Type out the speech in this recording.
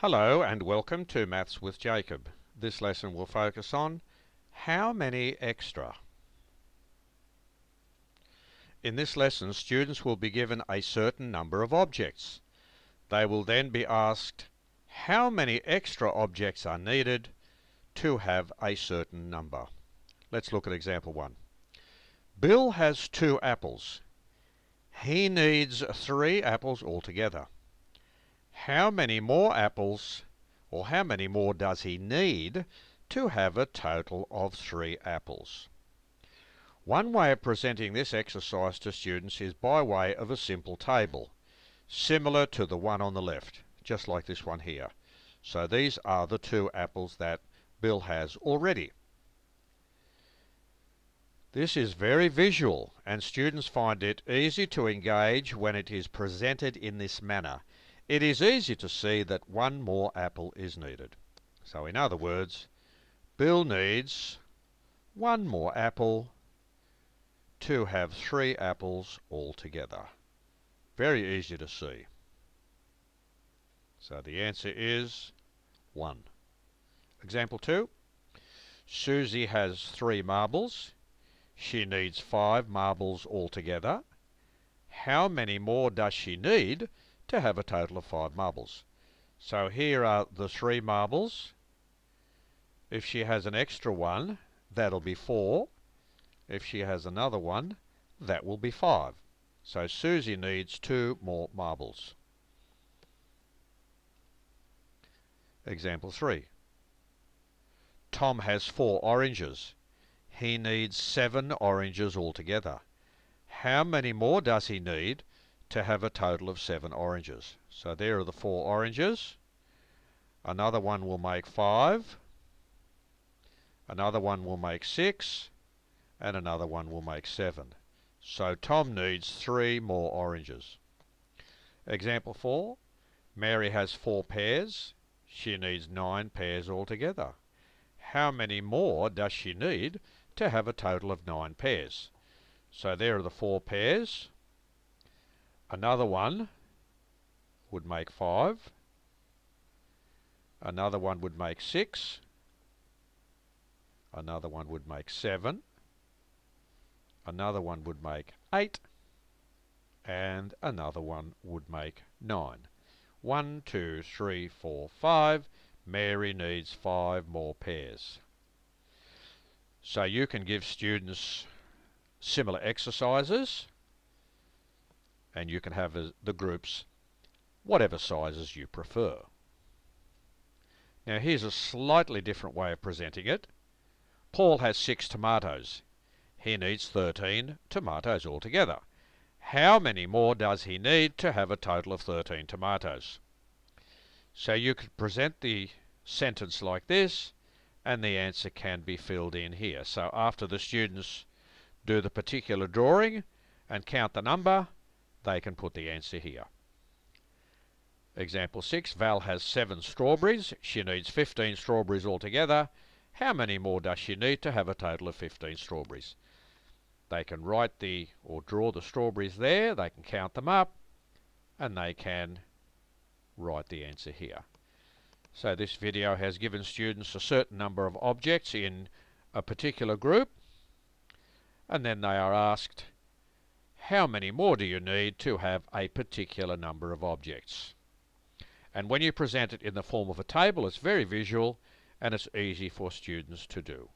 Hello and welcome to Maths with Jacob. This lesson will focus on how many extra. In this lesson, students will be given a certain number of objects. They will then be asked how many extra objects are needed to have a certain number. Let's look at example 1. Bill has 2 apples. He needs 3 apples altogether. How many more apples, or how many more does he need to have a total of 3 apples? One way of presenting this exercise to students is by way of a simple table, similar to the one on the left, just like this one here. So these are the 2 apples that Bill has already. This is very visual, and students find it easy to engage when it is presented in this manner. It is easy to see that 1 more apple is needed. So in other words, Bill needs 1 more apple to have 3 apples altogether. Very easy to see. So the answer is 1. Example 2. Susie has 3 marbles. She needs 5 marbles altogether. How many more does she need to have a total of 5 marbles? So here are the 3 marbles. If she has an extra one, that'll be 4. If she has another one, that will be 5. So Susie needs 2 more marbles. Example 3. Tom has 4 oranges. He needs 7 oranges altogether. How many more does he need to have a total of 7 oranges? So there are the 4 oranges. Another one will make 5. Another one will make 6. And another one will make 7. So Tom needs 3 more oranges. Example 4. Mary has 4 pears. She needs 9 pears altogether. How many more does she need to have a total of 9 pears? So there are the 4 pears. Another one would make 5. Another one would make 6. Another one would make 7. Another one would make 8. And another one would make 9. 1, 2, 3, 4, 5. Mary needs 5 more pears. So you can give students similar exercises, and you can have the groups whatever sizes you prefer. Now here's a slightly different way of presenting it. Paul has 6 tomatoes. He needs 13 tomatoes altogether. How many more does he need to have a total of 13 tomatoes? So you could present the sentence like this, and the answer can be filled in here. So after the students do the particular drawing and count the number, they can put the answer here. Example 6. Val has 7 strawberries. She needs 15 strawberries altogether. How many more does she need to have a total of 15 strawberries? They can write or draw the strawberries there, they can count them up, and they can write the answer here. So this video has given students a certain number of objects in a particular group, and then they are asked, how many more do you need to have a particular number of objects? And when you present it in the form of a table, it's very visual and it's easy for students to do.